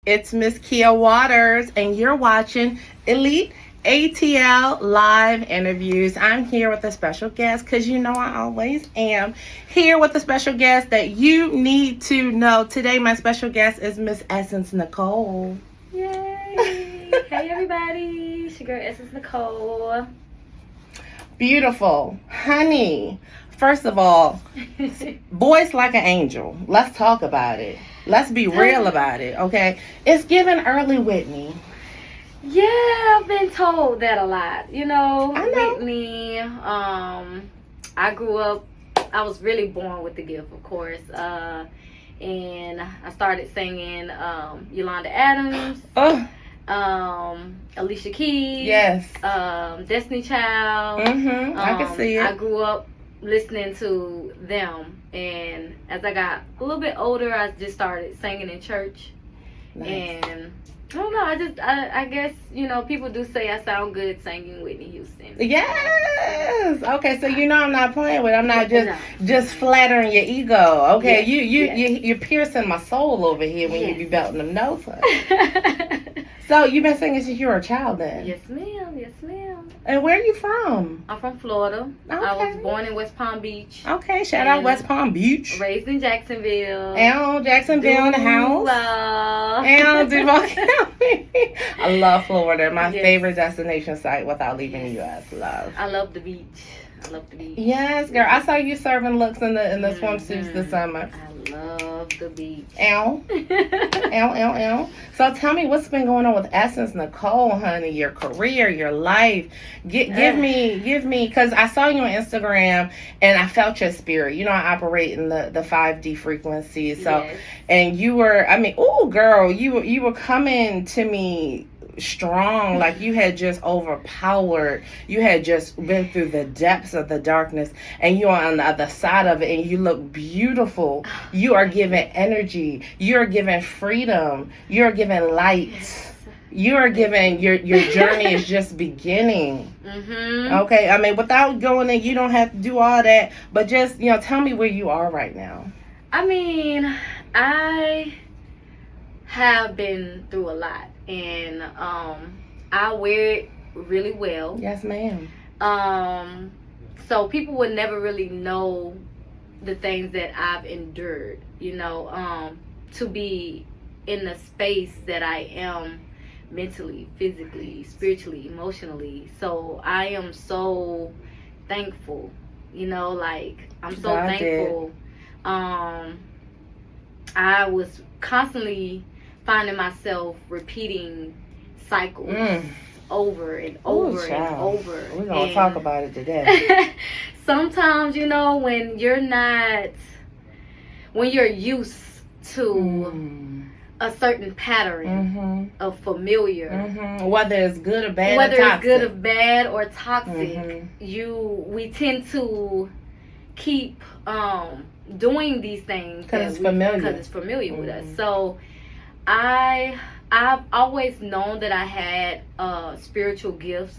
It's Miss Kia Waters, and you're watching Elite ATL live interviews. I'm here with a special guest because you know I always am here with a special guest that you need to know. Today, my special guest is Miss Essence Nicole. Yay! Hey everybody, it's your girl Essence Nicole. Beautiful. Honey, first of all, voice like an angel. Let's talk about it. Let's be real about it, okay? It's giving early Whitney. Yeah, I've been told that a lot. You know, I know. Whitney, I grew up, I was really born with the gift, of course. And I started singing Yolanda Adams, Alicia Keys, Yes. Destiny Child. I can see it. I grew up listening to them, and as I got a little bit older, I just started singing in church. Nice. And I don't know, I guess, you know, people do say I sound good singing Whitney Houston. Yes. Okay, so you know I'm not playing with it. I'm not just flattering your ego. Okay, Yes. you're piercing my soul over here when you be Yes. belting them notes. So you've been singing since you were a child then? Yes, ma'am. Yes, ma'am. And where are you from? I'm from Florida. I Okay. was born in West Palm Beach. Okay, shout out And West Palm Beach. Raised in Jacksonville. And Jacksonville in the house. And Duval County. I love Florida. My Yes. favorite destination site without leaving the U.S. Love. I love the beach. I love the beach. Yes, girl. I saw you serving looks in the swimsuits this summer. I love the beach. Ow. Ow. So tell me what's been going on with Essence Nicole, honey, your career, your life. Give me, because I saw you on Instagram and I felt your spirit. You know, I operate in the 5D frequencies. So, Yes. and you were, oh, girl, you were coming to me strong, like you had just overpowered, you had just been through the depths of the darkness, and you're on the other side of it, and you look beautiful. You are giving energy, you're giving freedom, you're giving light. Yes. You are giving, your journey is just beginning. Okay, without going in, you don't have to do all that, but just, tell me where you are right now. I have been through a lot, and I wear it really well. Yes, ma'am. So people would never really know the things that I've endured, to be in the space that I am mentally, physically, spiritually, emotionally. So I am so thankful, I'm so God thankful. I was constantly finding myself repeating cycles over and over and over. We're going to talk about it today. Sometimes, when you're used to a certain pattern of familiar, whether it's good or bad, or toxic, we tend to keep doing these things because it's familiar with us. So I've always known that I had spiritual gifts.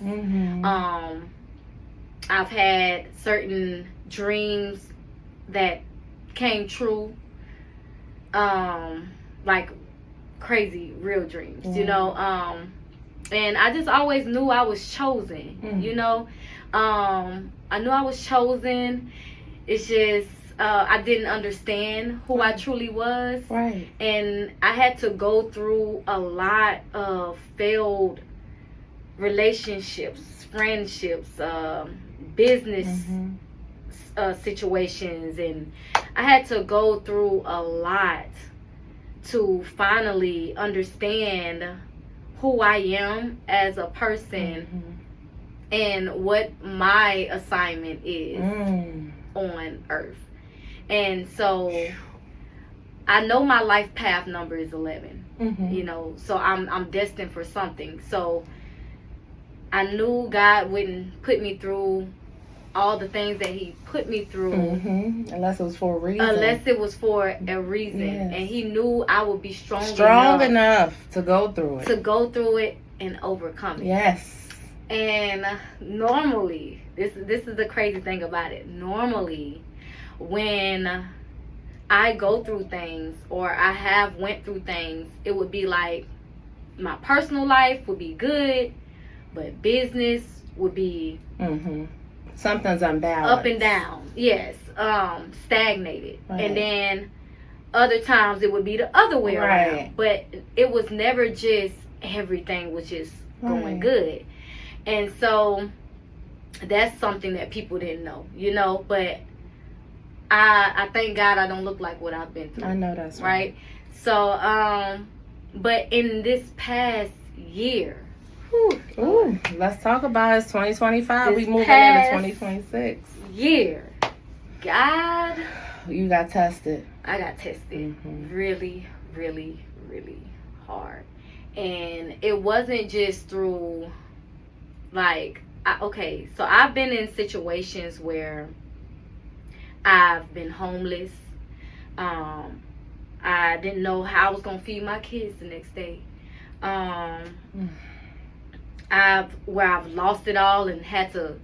I've had certain dreams that came true, like crazy real dreams, and I just always knew I was chosen. I knew I was chosen. It's just I didn't understand who I truly was. Right. And I had to go through a lot of failed relationships, friendships, business situations, and I had to go through a lot to finally understand who I am as a person and what my assignment is on earth. And so I know my life path number is 11, so I'm destined for something. So I knew God wouldn't put me through all the things that he put me through unless it was for a reason. Yes. And he knew I would be strong enough to go through it and overcome it. Yes. And normally, this is the crazy thing about it. Normally, when I go through things or I have went through things, it would be like my personal life would be good, but business would be something's unbalanced, up and down. Yes, stagnated, right. And then other times it would be the other way around. But it was never just everything was just going good, and so that's something that people didn't know, But I thank God I don't look like what I've been through. I know that's right. So, but in this past year, let's talk about it. 2025. We moving into 2026. Year, God, you got tested. I got tested really, really, really hard, and it wasn't just through like so I've been in situations where I've been homeless. I didn't know how I was gonna feed my kids the next day. I've lost it all and had to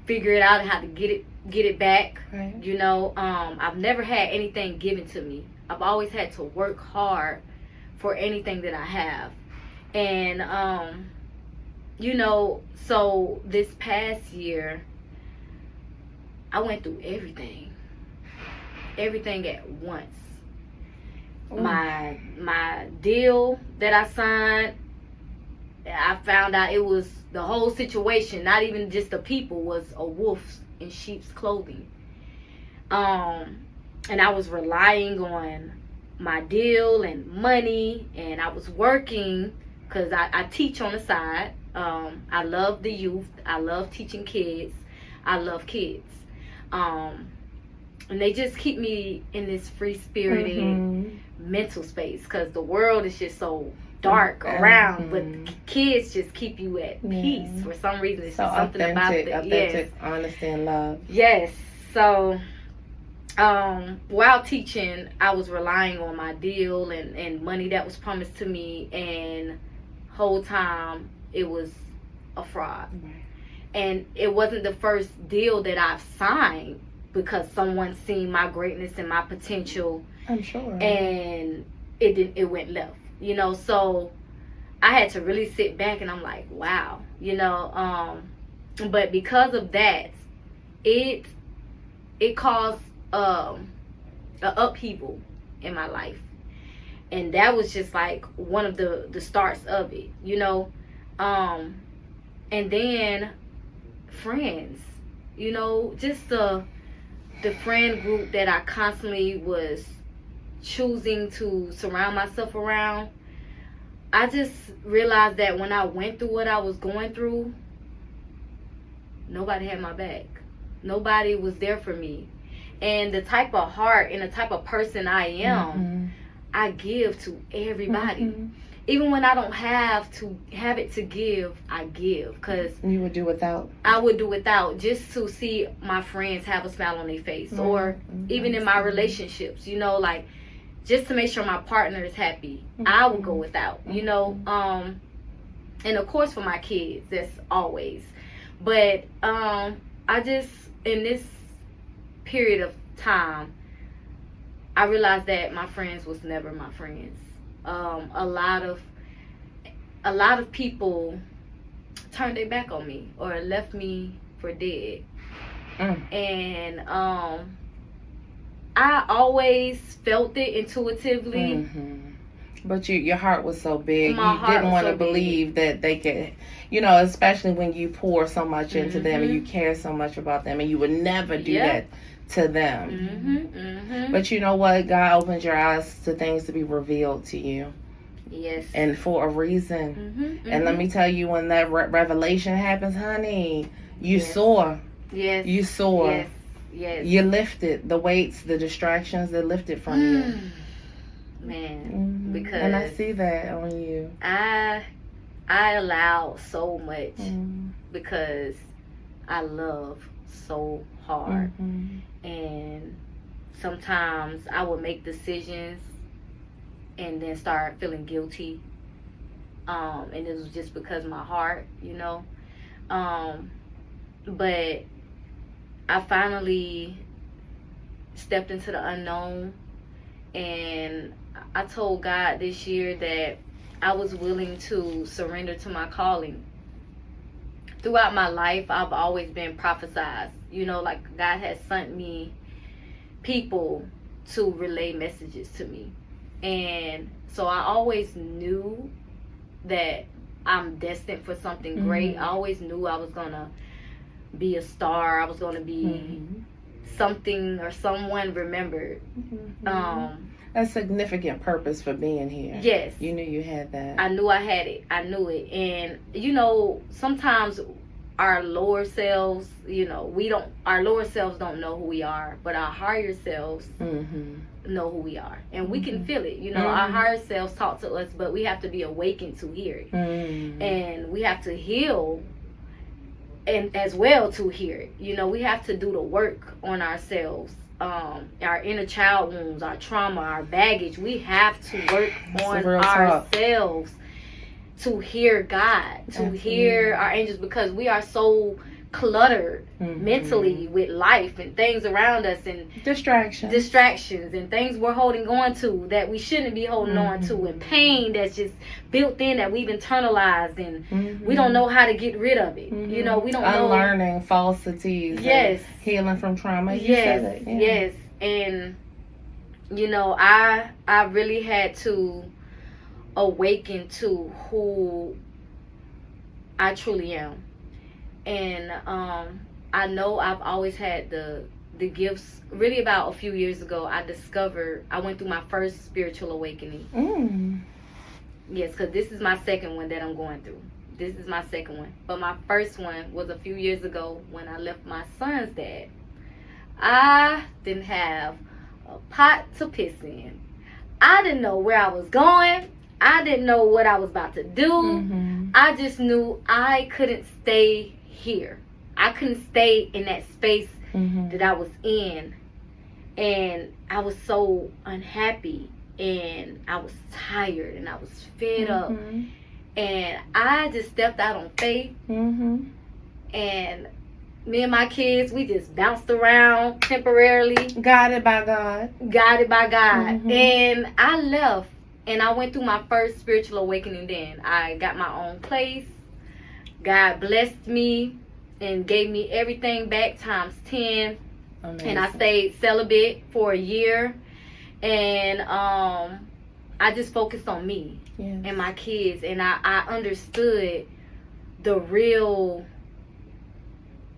figure it out and how to get it back. Right. I've never had anything given to me. I've always had to work hard for anything that I have. And so this past year I went through everything at once. My deal that I signed, I found out it was the whole situation, not even just the people, was a wolf in sheep's clothing. And I was relying on my deal and money, and I was working because I teach on the side. I love the youth. I love teaching kids. I love kids. And they just keep me in this free-spirited mental space because the world is just so dark around, but kids just keep you at peace for some reason. It's so just something about it. Authentic, honesty, and love. Yes. So while teaching, I was relying on my deal and money that was promised to me, and whole time it was a fraud. And it wasn't the first deal that I've signed because someone seen my greatness and my potential. I'm sure. And it went left. So I had to really sit back and I'm like, wow, but because of that, it caused a upheaval in my life, and that was just like one of the starts of it, and then friends, just the friend group that I constantly was choosing to surround myself around. I just realized that when I went through what I was going through, nobody had my back. Nobody was there for me. And the type of heart and the type of person I am, I give to everybody. Even when I don't have it to give, I give. Because you would do without. I would do without, just to see my friends have a smile on their face. Or even in my relationships, like just to make sure my partner is happy, I would go without, and of course for my kids, that's always. But I just, in this period of time, I realized that my friends was never my friends. A lot of people turned their back on me or left me for dead. And I always felt it intuitively. But your heart was so big. My you heart didn't was want to so big. believe that they could, especially when you pour so much into them and you care so much about them, and you would never do that to them. But you know what? God opens your eyes to things to be revealed to you. Yes. And for a reason. And let me tell you, when that revelation happens, honey, you soar. Yes. You soar. Yes. You lifted the weights, the distractions that lifted from you. Man, because and I see that on you. I allow so much because I love so hard. And sometimes I would make decisions and then start feeling guilty. And it was just because of my heart, But I finally stepped into the unknown, And I told God this year that I was willing to surrender to my calling. Throughout my life, I've always been prophesied. You know, like God has sent me people to relay messages to me. And so I always knew that I'm destined for something great. I always knew I was going to be a star. I was going to be something or someone remembered. A significant purpose for being here. Yes. You knew you had that. I knew I had it. I knew it. And, you know, sometimes our lower selves, you know, our lower selves don't know who we are, but our higher selves know who we are. And we can feel it. You know, our higher selves talk to us, but we have to be awakened to hear it. And we have to heal and as well to hear it. You know, we have to do the work on ourselves. Our inner child wounds, our trauma, our baggage. We have to work on ourselves to hear God, to hear our angels, because we are so cluttered mentally with life and things around us and distractions and things we're holding on to that we shouldn't be holding on to, and pain that's just built in that we've internalized, and we don't know how to get rid of it. You know, we don't unlearning falsities. Yes. Healing from trauma. Yes. And you know, I really had to awaken to who I truly am. And I know I've always had the gifts. Really, about a few years ago, I went through my first spiritual awakening. Yes, because this is my second one that I'm going through. This is my second one. But my first one was a few years ago when I left my son's dad. I didn't have a pot to piss in. I didn't know where I was going. I didn't know what I was about to do. I just knew I couldn't stay here. I couldn't stay in that space that I was in. And I was so unhappy. And I was tired. And I was fed up. And I just stepped out on faith. And me and my kids, we just bounced around temporarily. Guided by God. And I left. And I went through my first spiritual awakening then. I got my own place. God blessed me and gave me everything back times 10. Amazing. And I stayed celibate for a year. And I just focused on me and my kids. And I understood the real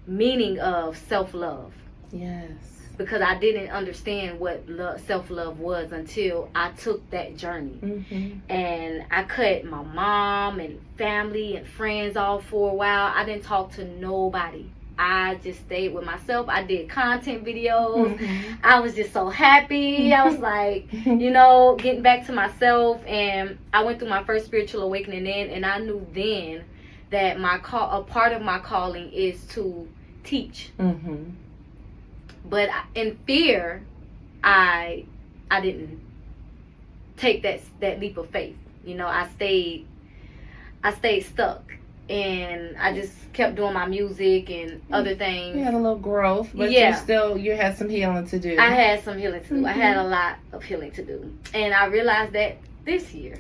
meaning of self-love. Yes. Because I didn't understand what self-love was until I took that journey. And I cut my mom and family and friends off for a while. I didn't talk to nobody. I just stayed with myself. I did content videos. I was just so happy. I was like, you know, getting back to myself. And I went through my first spiritual awakening then. And I knew then that a part of my calling is to teach. But in fear, I didn't take that leap of faith. You know, I stayed stuck, and I just kept doing my music and other things. You had a little growth, but you had some healing to do. I had some healing to do. I had a lot of healing to do, and I realized that this year.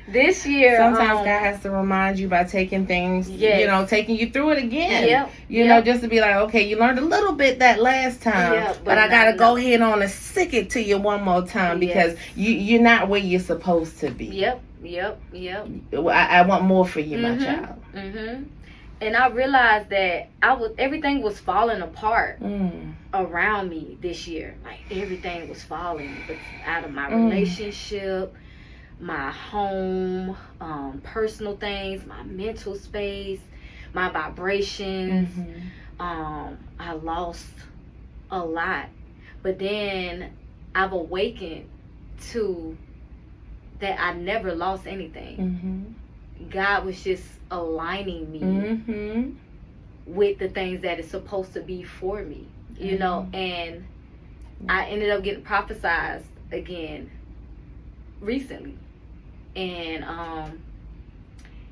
This year, sometimes God has to remind you by taking things, you know, taking you through it again. You know, just to be like, okay, you learned a little bit that last time, but I gotta go ahead on and stick it to you one more time because you're not where you're supposed to be. I want more for you, my child. And I realized that everything was falling apart around me this year. Like everything was falling out of my relationship, my home, personal things, my mental space, my vibrations. I lost a lot. But then I've awakened to that I never lost anything. God was just aligning me with the things that is supposed to be for me, you know. And I ended up getting prophesied again recently. And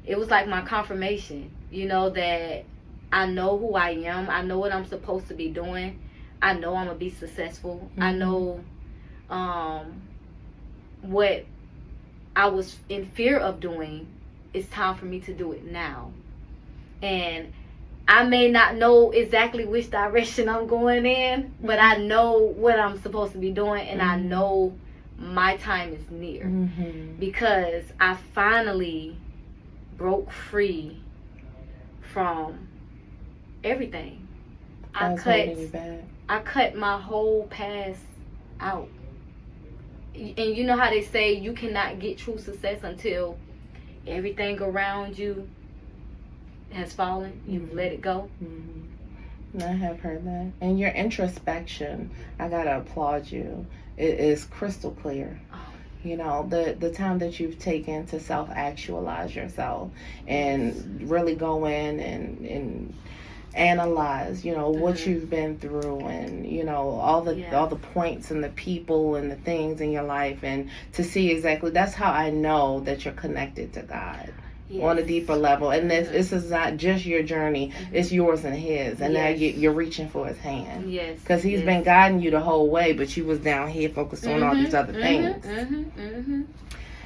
it was like my confirmation, you know, that I know who I am. I know what I'm supposed to be doing. I know I'm going to be successful. I know what I was in fear of doing, it's time for me to do it now. And I may not know exactly which direction I'm going in, but I know what I'm supposed to be doing, and I know my time is near, because I finally broke free from everything. I cut my whole past out. And you know how they say you cannot get true success until everything around you has fallen. You've let it go. I have heard that. And your introspection, I gotta applaud you. It is crystal clear. You know, the time that you've taken to self-actualize yourself and really go in and analyze, you know, what you've been through, and, you know, all the points and the people and the things in your life, and to see exactly, that's how I know that you're connected to God. Yes. On a deeper level. And this is not just your journey, it's yours and his. And now you're reaching for his hand. Yes. Because he's been guiding you the whole way, but you was down here focused on all these other things.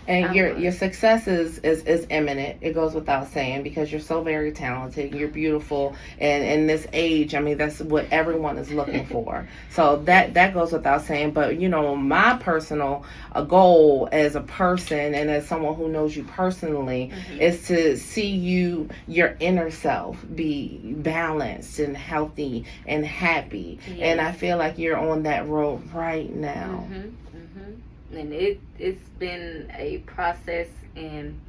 And your success is imminent. It goes without saying, because you're so very talented. You're beautiful. And in this age, I mean, that's what everyone is looking for. So that goes without saying. But, you know, my personal goal as a person and as someone who knows you personally is to see your inner self be balanced and healthy and happy. Yes. And I feel like you're on that road right now. And it's been a process, and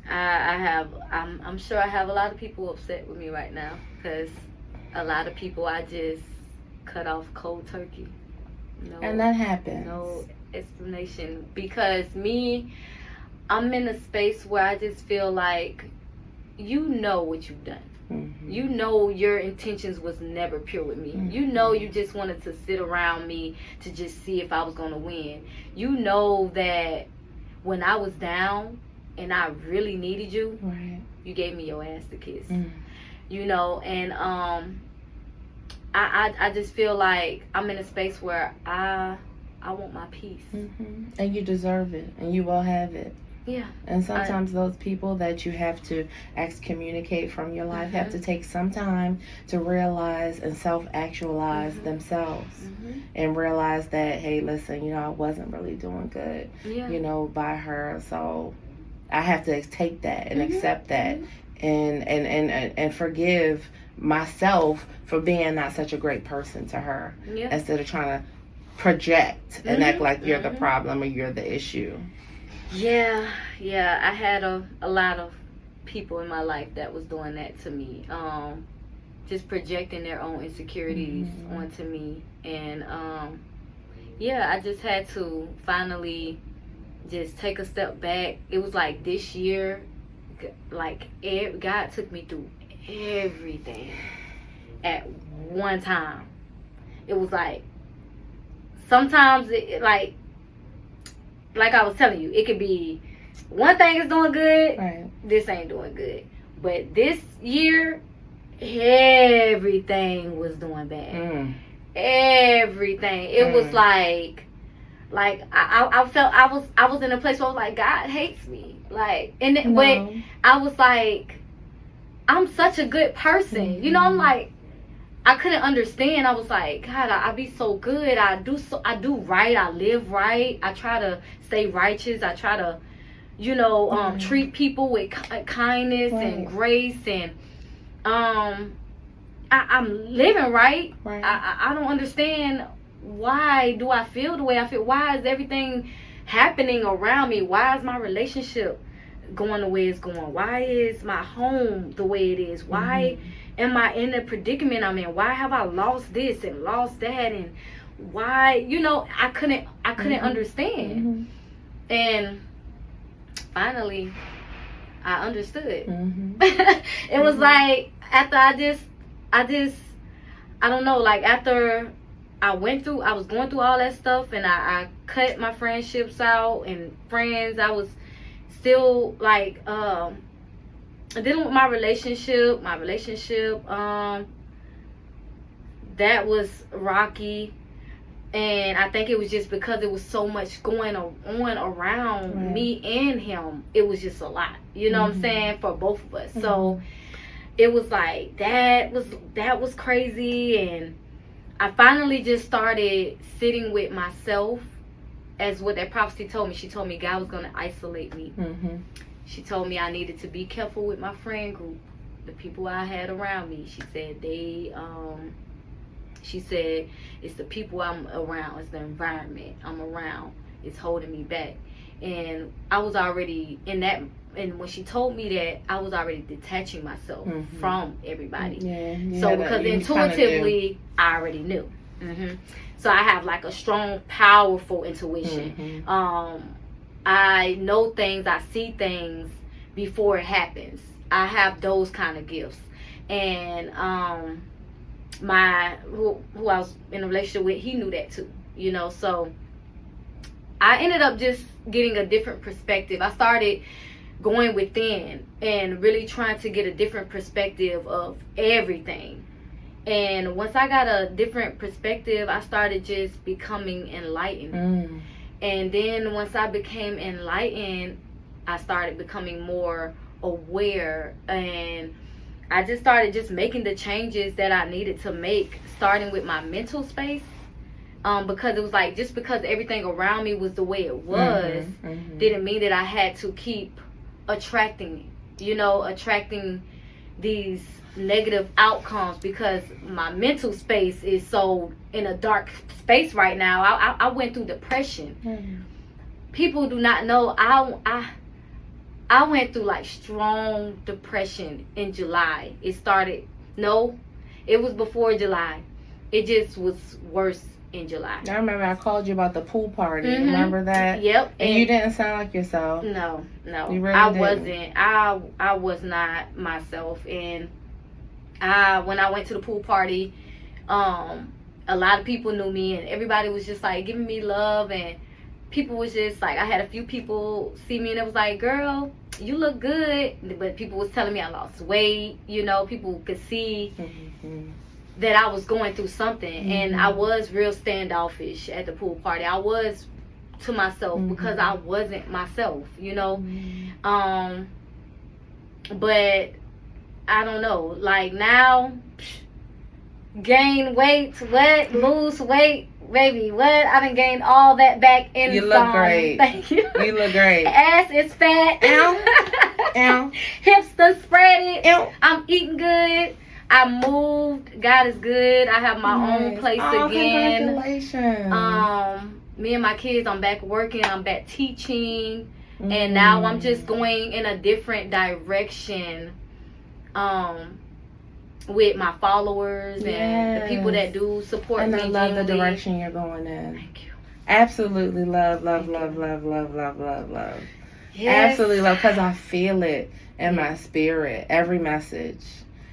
I'm sure I have a lot of people upset with me right now, because a lot of people I just cut off cold turkey. And that happens. No explanation, because I'm in a space where I just feel like, you know what you've done. You know your intentions was never pure with me. You know you just wanted to sit around me to just see if I was going to win. You know that when I was down and I really needed you, you gave me your ass to kiss. You know, and I just feel like I'm in a space where I want my peace. And you deserve it, and you will have it. Yeah. And sometimes those people that you have to excommunicate from your life have to take some time to realize and self-actualize themselves, and realize that, hey, listen, you know, I wasn't really doing good, you know, by her. So I have to take that and accept that, and forgive myself for being not such a great person to her, instead of trying to project and act like you're the problem or you're the issue. Yeah, I had a lot of people in my life that was doing that to me, just projecting their own insecurities onto me, and I just had to finally just take a step back. It was like this year, like God took me through everything at one time. It was like, sometimes like I was telling you, it could be one thing is doing good, this ain't doing good. But this year, everything was doing bad. Everything. It was like I felt I was in a place where I was like, God hates me. Like, and then, but I was like, I'm such a good person. You know, I'm like, I couldn't understand. I was like, God, I be so good. I do right. I live right. I try to stay righteous. I try to, you know, treat people with kindness and grace, and I'm living right. I don't understand, why do I feel the way I feel? Why is everything happening around me? Why is my relationship going the way it's going? Why is my home the way it is? Why am I in the predicament I'm in? Why have I lost this and lost that? And why, you know, I couldn't understand. And finally, I understood. It was like, after I don't know, like after I was going through all that stuff, and I cut my friendships out and friends. I was still like, dealing with my relationship, that was rocky. And I think it was just because there was so much going on around me and him. It was just a lot. You know what I'm saying? For both of us. So it was like that was crazy. And I finally just started sitting with myself, as what that prophecy told me. She told me God was going to isolate me. She told me I needed to be careful with my friend group, the people I had around me. She said it's the people I'm around, it's the environment I'm around, it's holding me back. And I was already in that. And when she told me that, I was already detaching myself from everybody. So because intuitively, I already knew. So I have like a strong, powerful intuition. I know things, I see things before it happens. I have those kind of gifts. And who I was in a relationship with, he knew that too. You know, so I ended up just getting a different perspective. I started going within and really trying to get a different perspective of everything. And once I got a different perspective, I started just becoming enlightened. And then once I became enlightened, I started becoming more aware. And I just started just making the changes that I needed to make, starting with my mental space. Because it was like, just because everything around me was the way it was, didn't mean that I had to keep attracting these negative outcomes, because my mental space is so in a dark space right now. I went through depression. People do not know I went through like strong depression in July. It was before July. It just was worse in July. I remember I called you about the pool party. Remember that? Yep. And you didn't sound like yourself. No. You really I didn't. wasn't. I was not myself. And when I went to the pool party, a lot of people knew me, and everybody was just like giving me love, and people was just like, I had a few people see me and it was like, girl, you look good. But people was telling me I lost weight. You know, people could see that I was going through something. And I was real standoffish at the pool party. I was to myself because I wasn't myself, you know. But I don't know, like now, gain weight, what, lose weight, baby, what, I done gained all that back in. You look great. Thank you. You look great. Ass is fat. Ow. Hips done spread it. Ow. I'm eating good. I moved. God is good. I have my own place again. Congratulations. Me and my kids, I'm back working. I'm back teaching. And now I'm just going in a different direction with my followers and the people that do support me. And I love the direction you're going in. Thank you. Absolutely love. Yes. Absolutely love, because I feel it in my spirit. Every message.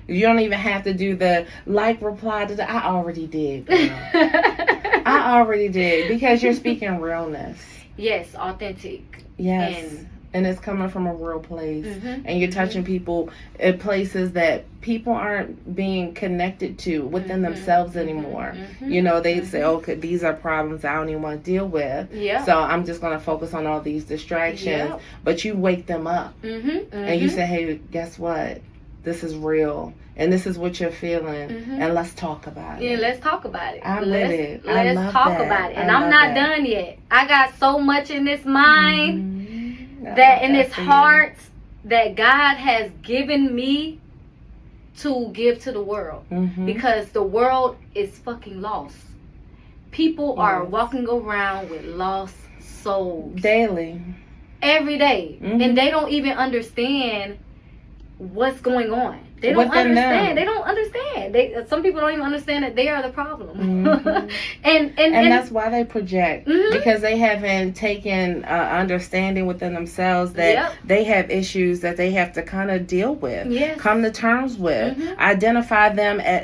You don't even have to do the reply to I already did. I already did, because you're speaking realness. Yes, authentic. Yes. And it's coming from a real place. And you're touching people in places that people aren't being connected to within themselves anymore. You know, they say, okay, these are problems I don't even want to deal with. So I'm just going to focus on all these distractions. But you wake them up. And you say, hey, guess what? This is real. And this is what you're feeling. And let's talk about it. Yeah, let's talk about it. I'm with it. Let's talk about it. And I'm not done yet. I got so much in this mind, that in this heart, that God has given me to give to the world. Because the world is fucking lost. People are walking around with lost souls. Daily. Every day. And they don't even understand what's going on. They don't understand. They don't understand. Some people don't even understand that they are the problem. and that's why they project, because they haven't taken understanding within themselves that they have issues that they have to kind of deal with, come to terms with, identify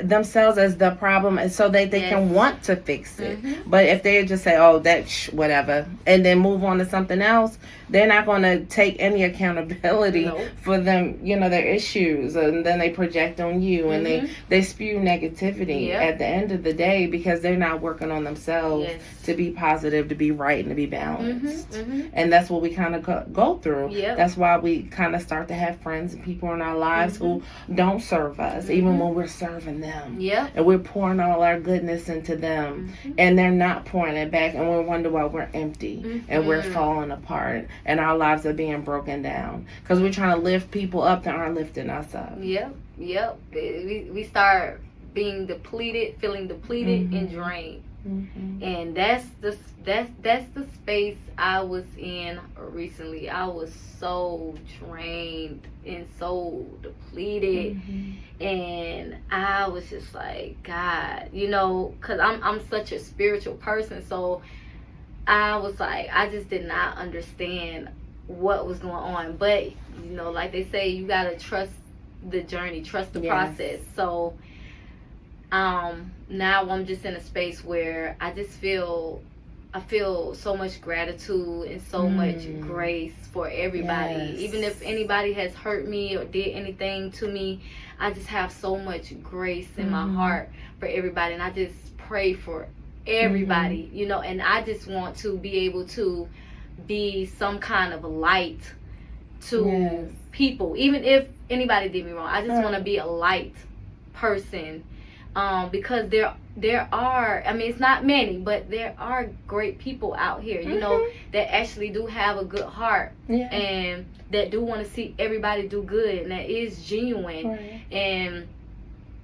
themselves as the problem, and so that they can want to fix it. But if they just say, oh, that's whatever, and then move on to something else, they're not going to take any accountability for them, you know, their issues, and then they they project on you, and they spew negativity at the end of the day, because they're not working on themselves to be positive, to be right, and to be balanced. And that's what we kind of go through. That's why we kind of start to have friends and people in our lives who don't serve us, even when we're serving them. And we're pouring all our goodness into them, and they're not pouring it back, and we wonder why we're empty and we're falling apart, and our lives are being broken down because we're trying to lift people up that aren't lifting us up. We start being depleted, feeling depleted and drained. And that's the space I was in recently. I was so drained and so depleted, and I was just like, God, you know, because I'm such a spiritual person, so I was like, I just did not understand what was going on. But you know, like they say, you gotta trust the journey, trust the process. So now I'm just in a space where I feel so much gratitude and so much grace for everybody. Even if anybody has hurt me or did anything to me, I just have so much grace in my heart for everybody, and I just pray for everybody, you know, and I just want to be able to be some kind of light to people, even if anybody did me wrong. I just want to be a light person. Because there are, I mean, it's not many, but there are great people out here, you know, that actually do have a good heart and that do want to see everybody do good, and that is genuine. And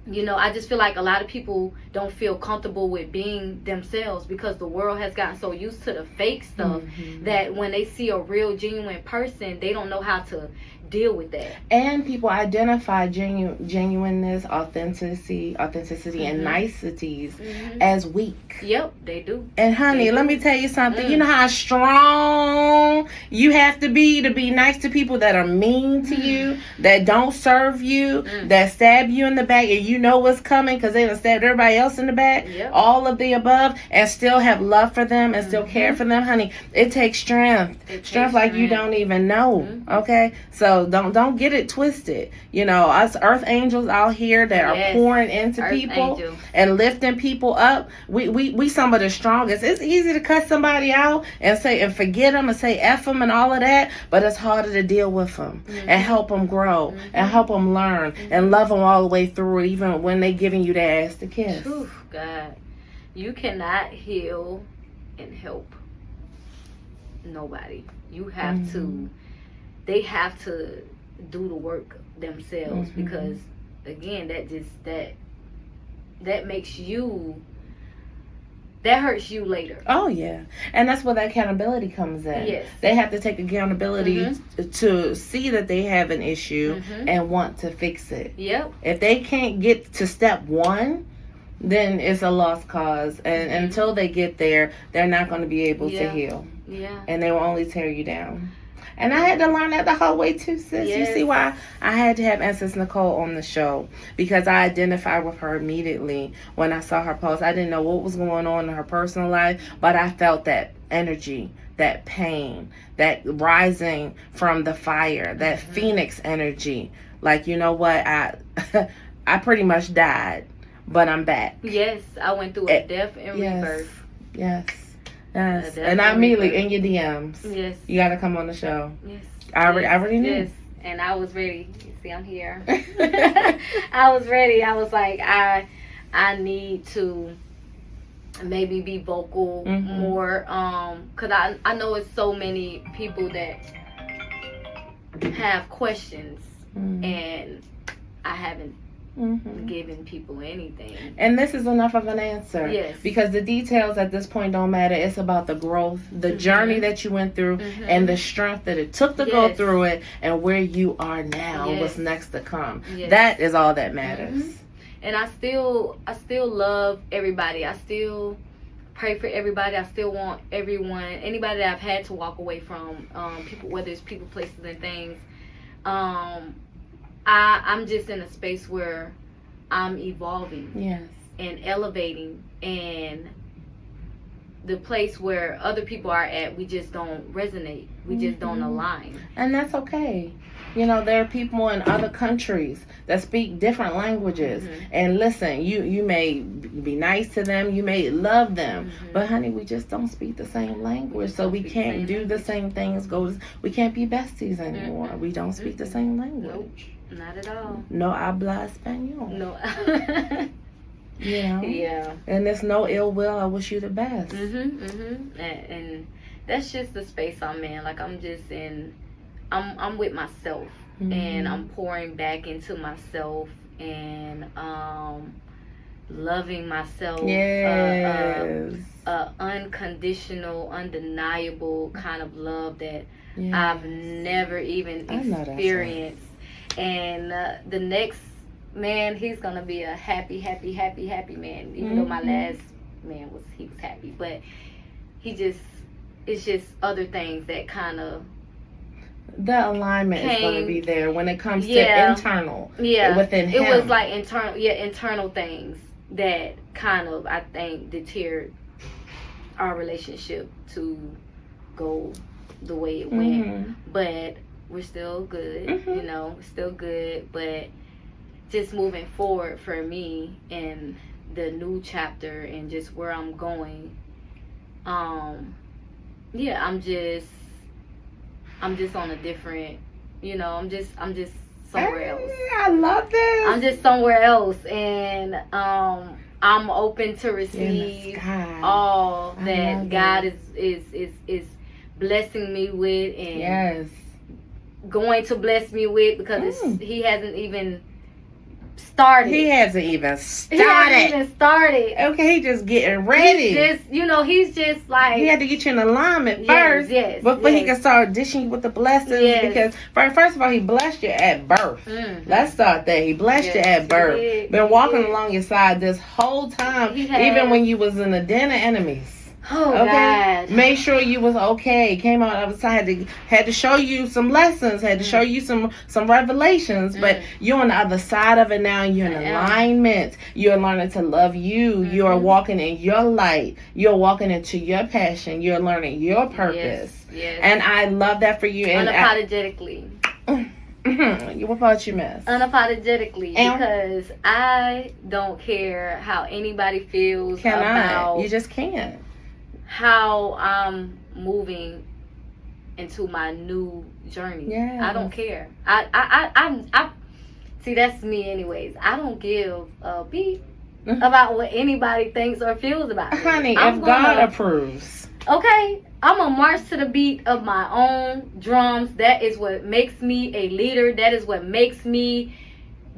you know, I just feel like a lot of people don't feel comfortable with being themselves because the world has gotten so used to the fake stuff that when they see a real, genuine person, they don't know how to deal with that. And people identify genuineness, authenticity, and niceties as weak. Yep, they do. And honey, let me tell you something. You know how strong you have to be nice to people that are mean to you, that don't serve you, that stab you in the back, and you know what's coming because they done stabbed everybody else in the back. All of the above, and still have love for them and still care for them, honey. It takes strength. Strength like you don't even know. Okay, so don't get it twisted. You know, us earth angels out here that are pouring into earth people and lifting people up. We some of the strongest. It's easy to cut somebody out and say and forget them and say F them and all of that, but it's harder to deal with them and help them grow and help them learn and love them all the way through it, even when they giving you their ass to kiss. Ooh, God, you cannot heal and help nobody. You have to. They have to do the work themselves because, again, that makes you. That hurts you later. Oh, yeah. And that's where the accountability comes in. Yes. They have to take accountability to see that they have an issue and want to fix it. Yep. If they can't get to step one, then it's a lost cause. And until they get there, they're not going to be able to heal. Yeah. And they will only tear you down. And I had to learn that the whole way too, sis. You see why I had to have Sis Nicole on the show, because I identified with her immediately when I saw her post. I didn't know what was going on in her personal life, but I felt that energy, that pain, that rising from the fire, that phoenix energy. Like, you know what? I pretty much died, but I'm back. Yes, I went through a death and rebirth. Yes. Yes, and I immediately in your DMs. Yes, you got to come on the show. Yes, I already knew. Yes, and I was ready. You see, I'm here. I was ready. I was like, I need to maybe be vocal more, cause I know it's so many people that have questions, and I haven't. Giving people anything, and this is enough of an answer. Yes, because the details at this point don't matter. It's about the growth, the journey that you went through, and the strength that it took to go through it, and where you are now, what's next to come. That is all that matters. And I still love everybody. I still pray for everybody. I still want everyone, anybody that I've had to walk away from, people, whether it's people, places, and things. I'm just in a space where I'm evolving and elevating and the place where other people are at, we just don't resonate. We just don't align. And that's okay. You know, there are people in other countries that speak different languages. And listen, you may be nice to them, you may love them, but honey, we just don't speak the same language. So we can't do the same things. We can't be besties anymore. We don't speak the same language. Nope, not at all. No habla español. No. You know? Yeah. And there's no ill will. I wish you the best. And that's just the space I'm in. Like, I'm just I'm with myself, and I'm pouring back into myself, and loving myself. Yes. Unconditional, undeniable kind of love that I've never even experienced. And the next man, he's gonna be a happy man. Even though my last man was happy, but it's just other things that kind of. The alignment is going to be there when it comes to internal. Yeah. Within him. It was like internal things that kind of, I think, deterred our relationship to go the way it went. But we're still good, you know, still good. But just moving forward for me and the new chapter and just where I'm going, I'm just on a different, you know, I'm just somewhere else. I love this. I'm just somewhere else, and I'm open to receive all that God is blessing me with, and going to bless me with, because He hasn't even started. He hasn't even started. Okay, he just getting ready. He's just like, he had to get you in alignment first, before he can start dishing you with the blessings. Because first of all, he blessed you at birth. Let's start there. He blessed you at birth. Been walking along your side this whole time, even when you was in the den of enemies. Oh, God. Made sure you was okay. Came out of the side. Had to show you some lessons. Had to show you some revelations. But you're on the other side of it now. You're in alignment. You're learning to love you. You're walking in your light. You're walking into your passion. You're learning your purpose. Yes. And I love that for you. And unapologetically. What about you, miss? Unapologetically, because I don't care how anybody feels about. You just can't. How I'm moving into my new journey. I don't care. I see, that's me anyways. I don't give a beep about what anybody thinks or feels about me. Honey, if God approves. Okay, I'm gonna march to the beat of my own drums. That is what makes me a leader. That is what makes me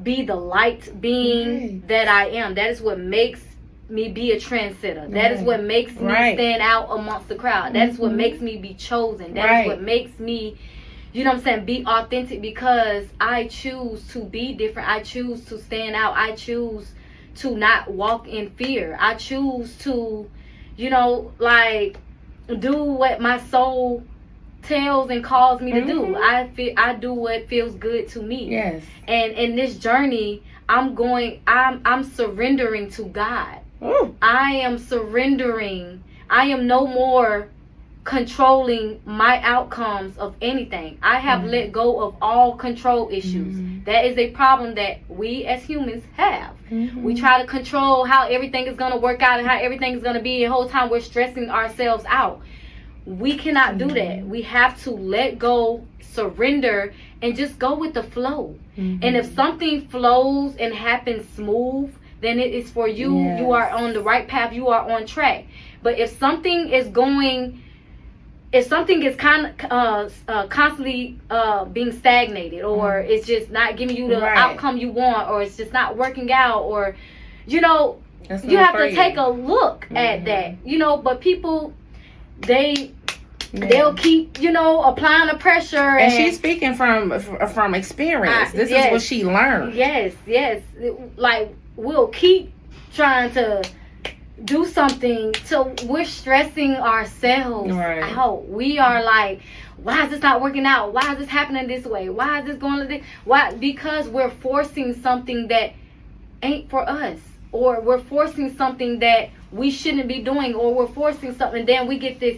be the light being that I am. That is what makes me be a trendsetter. That is what makes me stand out amongst the crowd. That is what makes me be chosen. That is what makes me, you know what I'm saying, be authentic, because I choose to be different. I choose to stand out. I choose to not walk in fear. I choose to, you know, like, do what my soul tells and calls me to do. I do what feels good to me. Yes. And in this journey, I'm surrendering to God. Ooh. I am surrendering. I am no more controlling my outcomes of anything. I have let go of all control issues. That is a problem that we as humans have. We try to control how everything is going to work out and how everything is going to be. The whole time we're stressing ourselves out. We cannot do that. We have to let go, surrender, and just go with the flow. And if something flows and happens smooth, then it is for you. You are on the right path. You are on track. But if something is constantly being stagnated, or it's just not giving you the outcome you want, or it's just not working out, or, you know, you have to take a look at that, you know. But people, they'll keep, you know, applying the pressure. And she's speaking from experience. This is what she learned. Yes. Like, we'll keep trying to do something till we're stressing ourselves out. We are like, why is this not working out? Why is this happening this way? Why is this going like this? Why? Because we're forcing something that ain't for us, or we're forcing something that we shouldn't be doing, or we're forcing something, and then we get this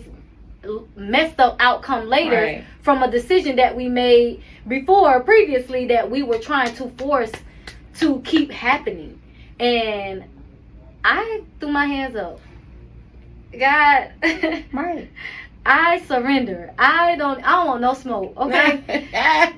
messed up outcome later from a decision that we made previously that we were trying to force to keep happening. And I threw my hands up. God, right. I surrender. I don't want no smoke, okay?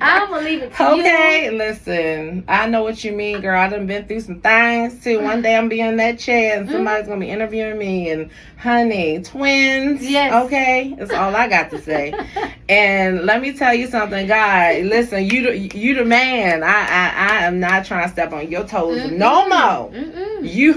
I'm gonna leave it to you. Okay, listen. I know what you mean, girl. I done been through some things too. One day I'm be in that chair and somebody's gonna be interviewing me, and honey, twins. Yes. Okay, that's all I got to say. And let me tell you something, God. Listen, you the man. I am not trying to step on your toes no more. You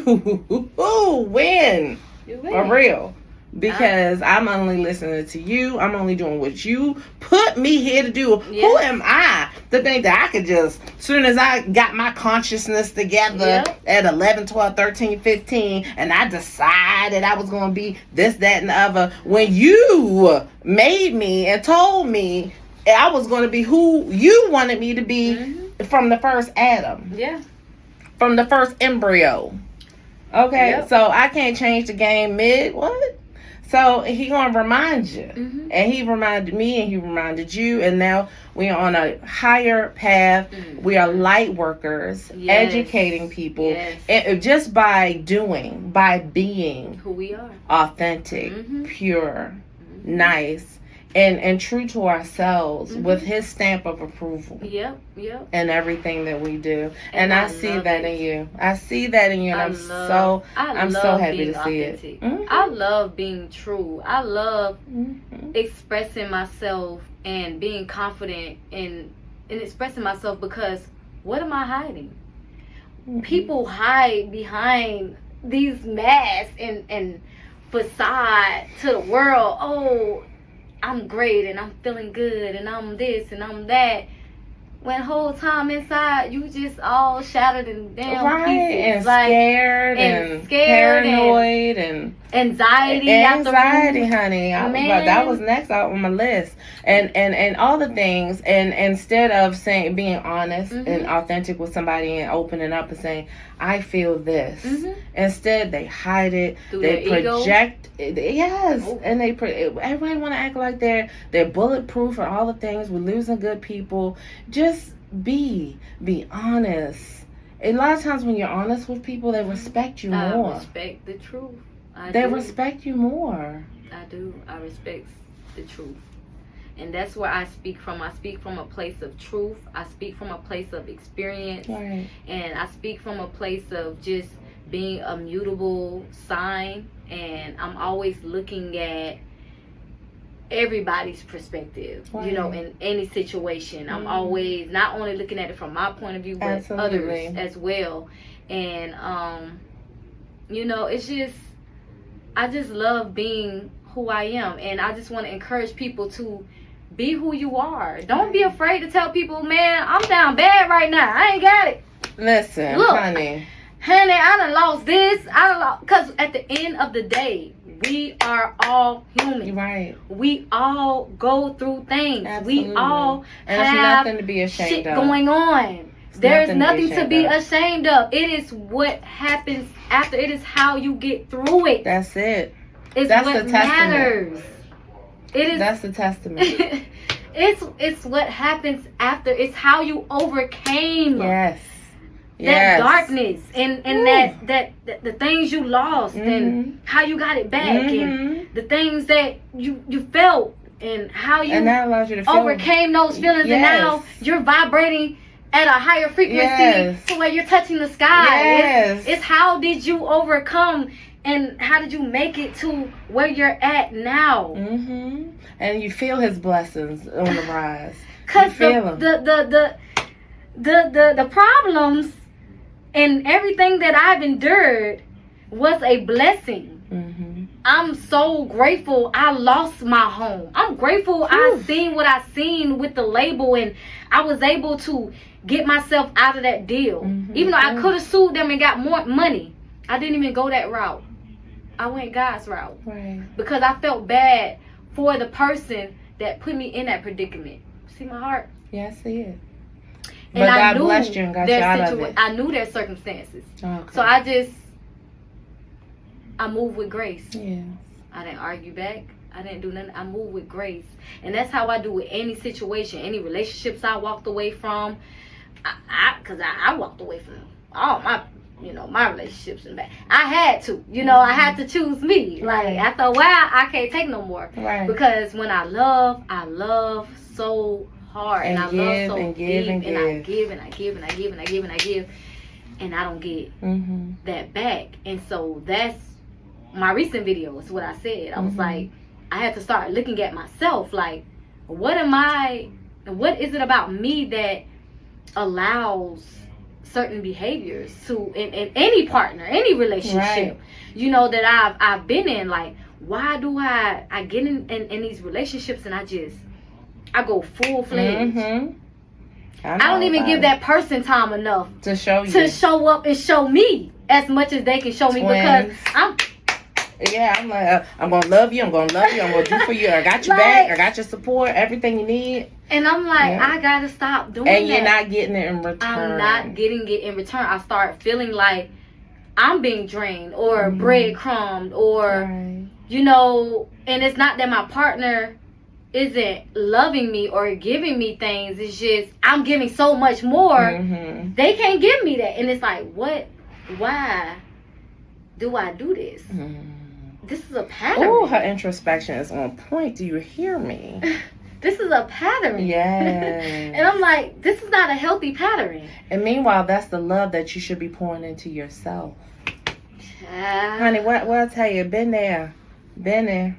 win. You win. For real. Because I'm only listening to you. I'm only doing what you put me here to do. Yep. Who am I to think that I could just, as soon as I got my consciousness together at 11, 12, 13, 15, and I decided I was going to be this, that, and the other, when you made me and told me I was going to be who you wanted me to be from the first Adam. Yeah. From the first embryo. Okay, so I can't change the game what? So he gonna remind you, and he reminded me, and he reminded you, and now we are on a higher path. We are light workers, educating people, and just by being who we are, authentic, pure, nice, and true to ourselves with his stamp of approval. Yep. And everything that we do. And I see that in you. I see that in you, and I'm so happy to see it. I love being true. I love expressing myself and being confident in expressing myself, because what am I hiding? People hide behind these masks and facade to the world. Oh, I'm great and I'm feeling good and I'm this and I'm that. When whole time inside you just all shattered and damn pieces, and scared, paranoid, and anxiety, honey. That was next on my list, and all the things. And instead of being honest and authentic with somebody and opening up and saying, I feel this, instead they hide it. They project it. Yes, and everybody want to act like they're bulletproof and all the things. We're losing good people. Just be honest. A lot of times when you're honest with people, they respect you more. I respect the truth. They respect you more. I do. I respect the truth. And that's where I speak from. I speak from a place of truth. I speak from a place of experience. Right. And I speak from a place of just being a mutable sign. And I'm always looking at everybody's perspective, you know, in any situation. I'm always not only looking at it from my point of view, but others as well. And you know, it's just, I just love being who I am, and I just want to encourage people to be who you are. Don't be afraid to tell people, man, I'm down bad right now, I ain't got it. Listen, look, honey, I done lost this, because at the end of the day, we are all human. Right. We all go through things. Absolutely. We all and have nothing to be ashamed shit of. going on. There's nothing to be ashamed of. It is what happens after. It is how you get through it. That's it. That's what matters. That's the testament. It's what happens after. It's how you overcame. Yes. That darkness and that the things you lost and how you got it back and the things that you felt and how you, and that allows you to overcame those feelings, and now you're vibrating at a higher frequency to where you're touching the sky. It's how did you overcome and how did you make it to where you're at now? And you feel his blessings on the rise. Cause the problems and everything that I've endured was a blessing. I'm so grateful I lost my home. I'm grateful I seen what I seen with the label, and I was able to get myself out of that deal. Even though I could have sued them and got more money, I didn't even go that route. I went God's route. Because I felt bad for the person that put me in that predicament. See my heart? Yeah, I see it. And but I God blessed you and got you out of it. I knew their circumstances. Okay. So I just I move with grace. Yeah. I didn't argue back. I didn't do nothing. I move with grace. And that's how I do with any situation, any relationships I walked away from. Because I walked away from all my, my relationships and back. I had to, I had to choose me. Like, after a while, I can't take no more. Right. Because when I love so hard. And I love so deep. And I give and I give and I give and I give and I give. And I don't get that back. And so that's my recent video is what I said. I was like, I had to start looking at myself. Like, what is it about me that allows certain behaviors to in any partner, any relationship, that I've been in? Like, why do I get in these relationships and I go full-fledged? I don't even give that person time enough to show up and show me as much as they can show me, because I'm like, I'm gonna love you, I'm gonna do for you, I got your back, I got your support, everything you need. And I'm like, I gotta stop doing that. And you're not getting it in return. I'm not getting it in return. I start feeling like I'm being drained or breadcrumbed or, and it's not that my partner isn't loving me or giving me things. It's just I'm giving so much more. They can't give me that. And it's like, why do I do this? This is a pattern. Oh, her introspection is on point. Do you hear me? This is a pattern. Yeah. And I'm like, this is not a healthy pattern. And meanwhile, that's the love that you should be pouring into yourself. Honey, what I tell you, been there. Look,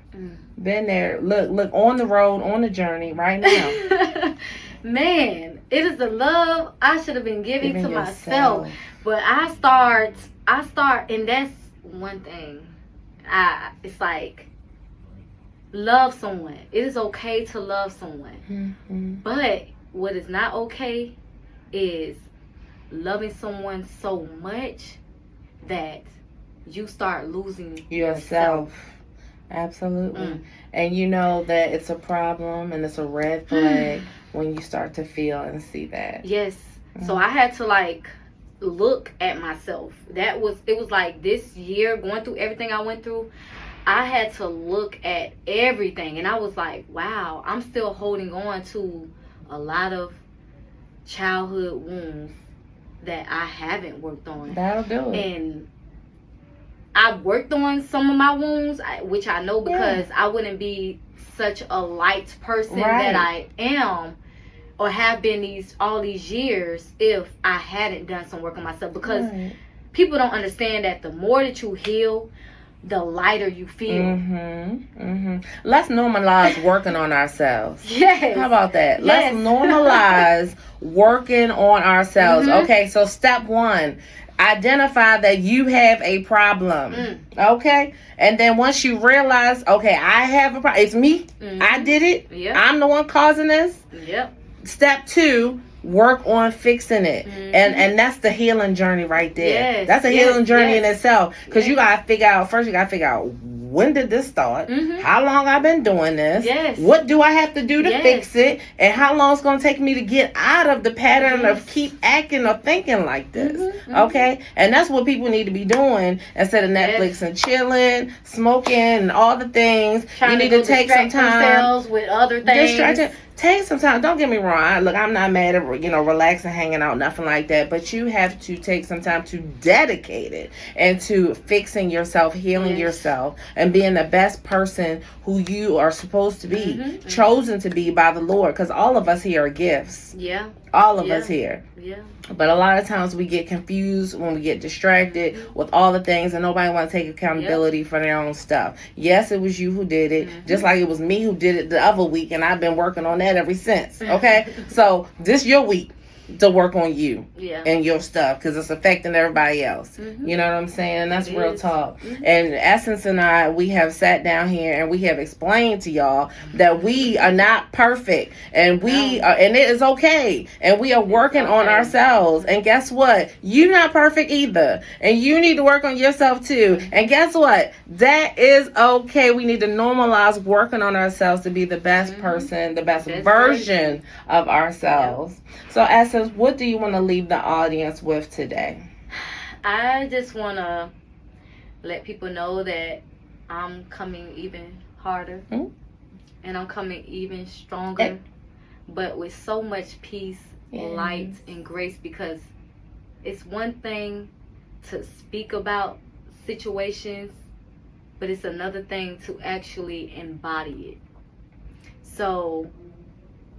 on the road, on the journey right now. Man, it is the love I should have been giving to myself. But I start, and that's one thing. It's like, love someone. It is okay to love someone. But what is not okay is loving someone so much that you start losing yourself. Absolutely. And you know that it's a problem and it's a red flag when you start to feel and see that. Yes. So I had to look at myself. It was like this year, going through everything I went through, I had to look at everything, and I was like, wow, I'm still holding on to a lot of childhood wounds that I haven't worked on. That'll do it. And I've worked on some of my wounds, which I know, because I wouldn't be such a light person that I am or have been all these years if I hadn't done some work on myself. Because people don't understand that the more that you heal, the lighter you feel. Let's normalize working on ourselves. Yes. How about that? Let's normalize working on ourselves. Okay, so step 1, identify that you have a problem. Okay, and then once you realize, okay, I have a problem, it's me, I did it, I'm the one causing this. Step 2, work on fixing it. And that's the healing journey right there. That's a healing journey in itself, because you gotta figure out when did this start, how long I've been doing this, what do I have to do to fix it, and how long it's going to take me to get out of the pattern of keep acting or thinking like this. Okay, and that's what people need to be doing instead of Netflix and chilling, smoking, and all the things. You need to take some time with other things. Take some time. Don't get me wrong. Look, I'm not mad at relaxing, hanging out, nothing like that. But you have to take some time to dedicate it into fixing yourself, healing yourself, and being the best person who you are supposed to be, chosen to be by the Lord. Because all of us here are gifts. All of us here. But a lot of times we get confused when we get distracted with all the things, and nobody wants to take accountability for their own stuff. Yes, it was you who did it, just like it was me who did it the other week, and I've been working on that ever since. Okay, so this your week to work on you and your stuff, because it's affecting everybody else. You know what I'm saying? And that's real talk. And Essence and I, we have sat down here and we have explained to y'all that we are not perfect, and we are, and it is okay, and we are working on ourselves. And guess what? You're not perfect either, and you need to work on yourself too. And guess what? That is okay. We need to normalize working on ourselves to be the best person, the best version of ourselves. So Essence, what do you want to leave the audience with today? I just want to let people know that I'm coming even harder, and I'm coming even stronger, but with so much peace, light, and grace, because it's one thing to speak about situations, but it's another thing to actually embody it. So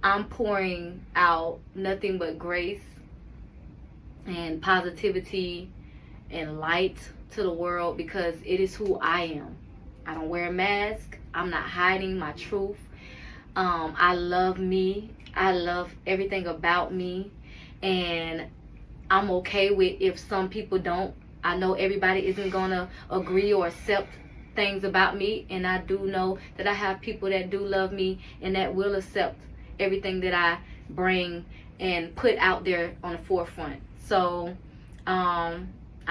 I'm pouring out nothing but grace and positivity and light to the world, because it is who I am. I don't wear a mask. I'm not hiding my truth. I love me. I love everything about me, and I'm okay with if some people don't. I know everybody isn't gonna agree or accept things about me, and I do know that I have people that do love me and that will accept everything that I bring and put out there on the forefront. So I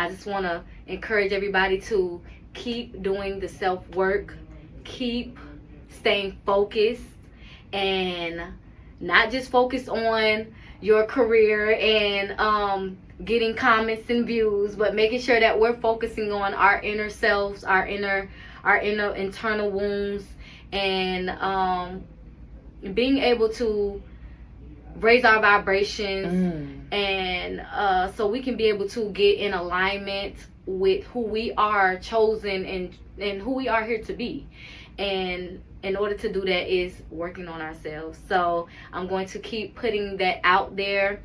just want to encourage everybody to keep doing the self-work, keep staying focused, and not just focus on your career and getting comments and views, but making sure that we're focusing on our inner selves, our inner internal wounds, and being able to raise our vibrations, and so we can be able to get in alignment with who we are chosen and who we are here to be. And in order to do that is working on ourselves. So I'm going to keep putting that out there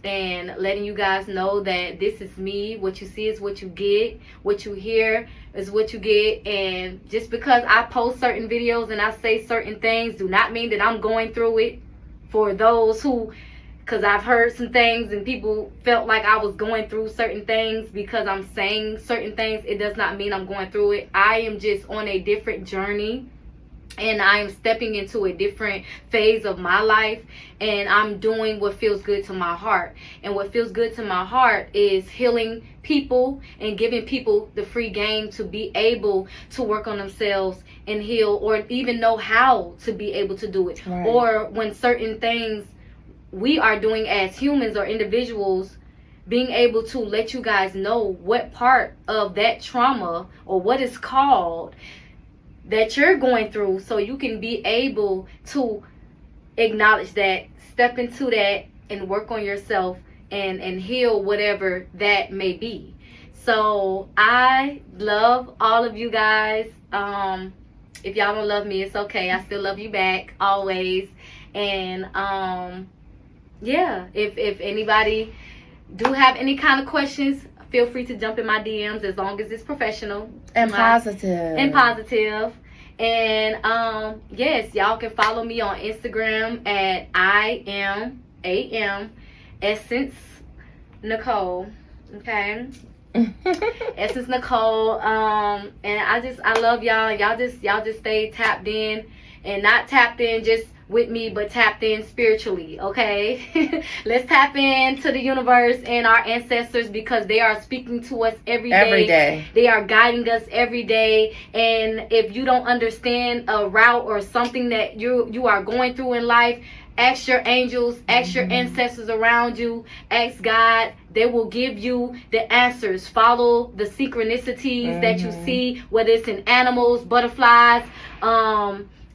and letting you guys know that this is me. What you see is what you get. What you hear is what you get. And just because I post certain videos and I say certain things do not mean that I'm going through it. For those who, because I've heard some things and people felt like I was going through certain things because I'm saying certain things, it does not mean I'm going through it. I am just on a different journey, and I am stepping into a different phase of my life, and I'm doing what feels good to my heart. And what feels good to my heart is healing people and giving people the free game to be able to work on themselves and heal, or even know how to be able to do it. Right. Or when certain things we are doing as humans or individuals, being able to let you guys know what part of that trauma or what it's called that you're going through, so you can be able to acknowledge that, step into that, and work on yourself and heal whatever that may be. So I love all of you guys. If y'all don't love me, it's okay. I still love you back always. And yeah, if anybody do have any kind of questions, feel free to jump in my DMs, as long as it's professional and positive. And yes, y'all can follow me on Instagram at IAM Essence Nicole. Okay. Essence Nicole. And I love y'all. Y'all just stay tapped in, and not tapped in just with me, but tapped in spiritually. Okay. Let's tap into the universe and our ancestors, because they are speaking to us every day. They are guiding us every day. And if you don't understand a route or something that you are going through in life, ask your angels, ask your ancestors around you, ask God. They will give you the answers. Follow the synchronicities that you see, whether it's in animals, butterflies,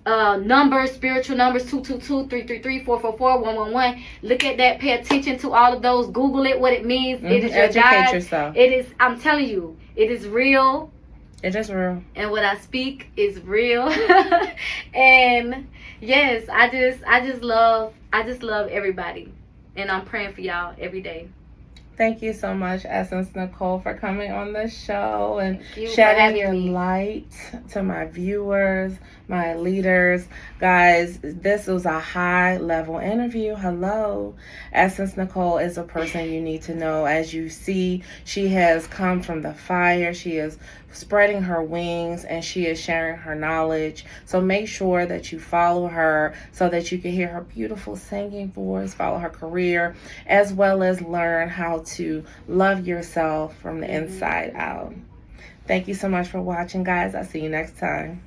numbers, spiritual numbers, 222, 333, 444, 111. Look at that. Pay attention to all of those. Google it, what it means. It is your Educate guide. yourself. It is, I'm telling you, it is real. It is real. And what I speak is real. And yes, I just love everybody. And I'm praying for y'all every day. Thank you so much, Essence Nicole, for coming on the show and shedding your light to my viewers, my leaders. Guys, this was a high-level interview. Hello. Essence Nicole is a person you need to know. As you see, she has come from the fire. She is spreading her wings, and she is sharing her knowledge. So make sure that you follow her so that you can hear her beautiful singing voice, follow her career, as well as learn how to love yourself from the inside out. Thank you so much for watching, guys. I'll see you next time.